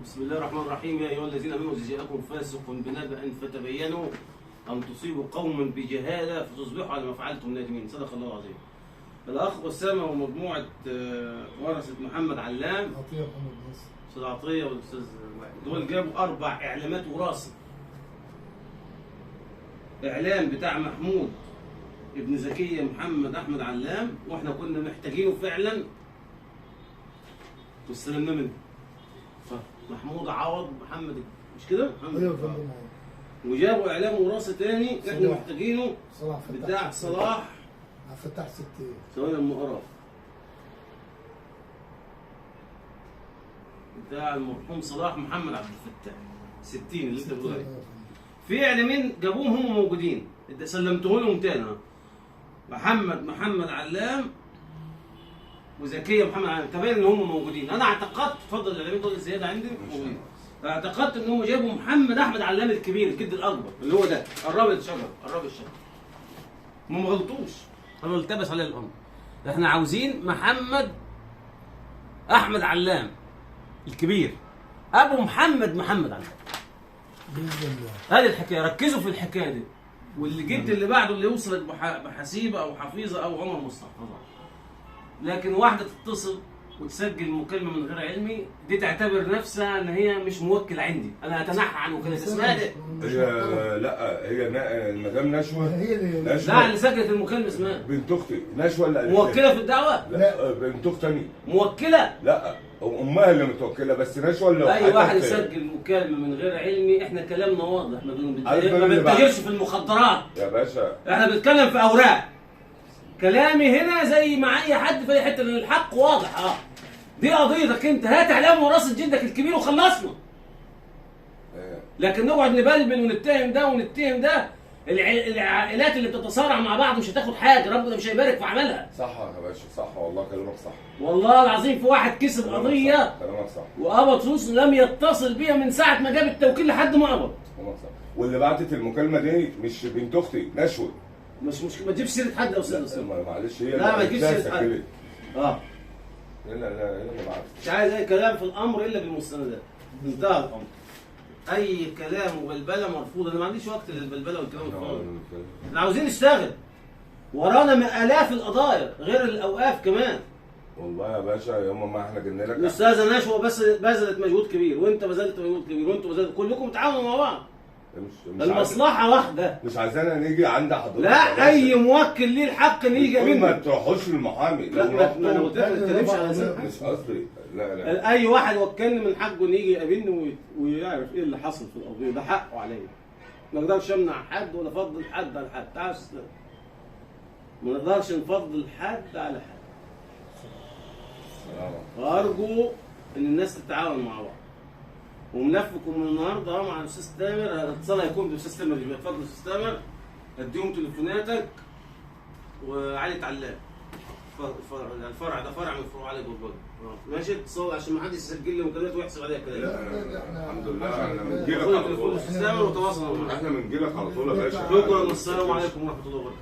بسم الله الرحمن الرحيم. يا ايها الذين امنوا اذا جاءكم فاسق بنبأ فتبينوا ان تصيبوا قوما بجهاله فتصبحوا على ما فعلتم نادمين. صدق الله العظيم. الاخ اسامه ومجموعه ورثه محمد علام، عطيه محمد ناصر، استاذ عطيه والاستاذ واحد، دول جابوا 4 اعلامات وراثه. اعلام بتاع محمود ابن زكيه محمد احمد علام، واحنا كنا محتاجينه فعلا واستلمناه منه. محمود عوض محمد، مش كده؟ محمد. ايوه فندم. وجابوا اعلام وراثه تاني احنا محتاجينه، بتاع صلاح عبد الفتاح ستين. ثواني لما اقراه، بتاع المرحوم صلاح محمد عبد الفتاح 60 اللي انت بتقول عليه. في اعلامين جابوهم هم موجودين، سلمته لهم تاني. محمد علام وزكيه محمد علام، تبين ان هم موجودين. انا اعتقدت، اتفضل الاعلاميين دول الزياده عندي موجودين. اعتقدت ان هم جابوا محمد احمد علام الكبير، الجد الاكبر اللي هو ده، قرب الشجر قرب الشجر. هم ما غلطوش، هو التبس عليه الامر. احنا عاوزين محمد احمد علام الكبير، ابو محمد علام. باذن الله. هذه الحكايه، ركزوا في الحكايه دي. واللي جد اللي بعده اللي يوصلك بحسيبه او حفيظه او عمر مصطفى. لكن واحده تتصل وتسجل مكالمه من غير علمي، دي تعتبر نفسها ان هي مش موكل عندي، انا اتنحى عن وكاله. اسمها ايه؟ هي المدام نشوى. هي اللي لا، اللي سجلت المكالمه اسمها بنت اختي نشوى اللي موكله في الدعوه؟ لا بنت اخت ثانيه موكله؟ لا امها اللي متوكله، بس نشوى اللي اي واحد يسجل مكالمه من غير علمي، احنا كلامنا واضح، ما بنتاجرش في المخدرات يا باشا، احنا بنتكلم في اوراق. كلامي هنا زي مع اي حد في اي حته، لان الحق واضح. دي قضيتك انت، هات اعلام وراثه جدك الكبير وخلصنا. لكن نقعد نبلبل ونتهم ده ونتهم ده. العائلات اللي بتتصارع مع بعض مش هتاخد حاجه، ربنا مش هيبارك في عملها. صح يا باشا، صح والله كلامك صح. والله العظيم في واحد كسب قضيه كلامك صح، وقبض فلوس لم يتصل بيها من ساعه ما جاب التوكيل لحد ما قبض. كلامك صح. واللي بعتت المكالمه دي مش بنت اختي نشوى. مش ما تجيبش سيره حد يا استاذ. معلش، هي لا ما تجيبش سيره حد. لا اللي بعتت. مش عايز اي كلام في الامر الا بالمستندات. انتهى الامر. اي كلام وبلبله مرفوض. انا ما عنديش وقت للبلبله والكلام الفاضي. احنا عاوزين نشتغل. ورانا الاف القضايا غير الاوقاف كمان. والله يا باشا يوم ما احنا جبنا لك الاستاذه نشوى بس بذلت مجهود كبير، وانت بذلت مجهود كبير، وانتوا بذلتوا، كلكم تعاونوا مع بعض. مش المصلحه واحده. مش عايزانا نيجي عند حضرتك. لا، اي موكل ليه الحق ان يجي منه. ما تروحوش للمحامي. لا ما انا قلت لك ما تتكلمش على ذلك. مش قصدي. لا اي واحد وكلني من حقه ان يجي يقابلني ويعرف ايه اللي حصل في القضيه، ده حقه عليا. ما نقدرش امنع حد ولا افضل حد على حد. تعال استاذ، ما نقدرش نفضل حد على حد. فارجو ان الناس تتعاون مع بعض. وملفكم من النهارده مع الاستاذ تامر، الاتصال هيكون بالاستاذ تامر. اتفضل استاذ تامر، اديهم تليفوناتك وعلي تعلام. الفرع ده فرع من فروع علي جربان. ماشي، اتصال عشان ما حدش يسجل لي مكالمات ويحسب عليها كده. لا الحمد لله احنا بنجي لك على طول. احنا احنا بنجي لك على طول يا باشا. شكرا والسلام عليكم ورحمه الله وبركاته.